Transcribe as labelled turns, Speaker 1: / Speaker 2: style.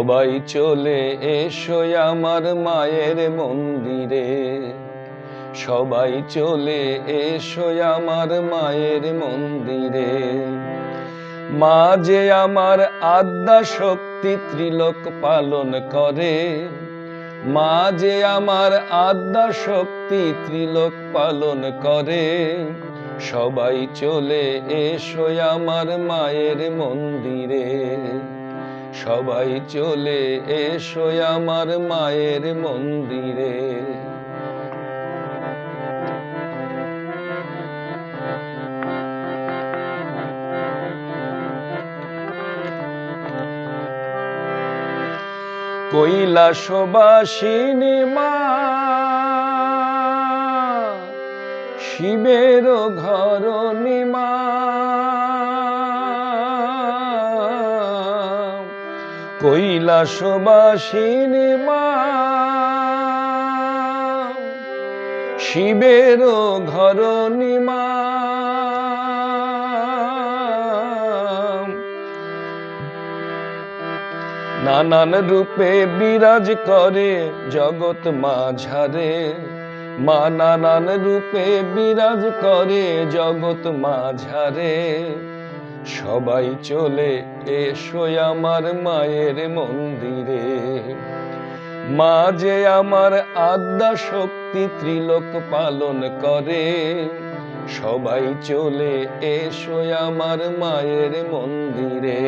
Speaker 1: সবাই চলে এসো আমার মায়ের মন্দিরে, সবাই চলে এসো আমার মায়ের মন্দিরে। মা যে আমার আদ্যা শক্তি ত্রিলোক পালন করে, মা যে আমার আদ্যা শক্তি ত্রিলোক পালন করে। সবাই চলে এসো আমার মায়ের মন্দিরে, সবাই চলে এসো আমার মায়ের মন্দিরে। কৈলাসবাসিনী মা, শিবের ঘরণী মা, কৈলাসবাসিনী মা, শিবের ঘরণী মা। নানান রূপে বিরাজ করে জগৎ মাঝারে, মা নানান রূপে বিরাজ করে জগৎ মাঝারে। সবাই চলে এসো আমার মায়ের মন্দিরে, মা যে আমার আদ্যা শক্তি ত্রিলোক পালন করে। সবাই চলে এসো আমার মায়ের মন্দিরে।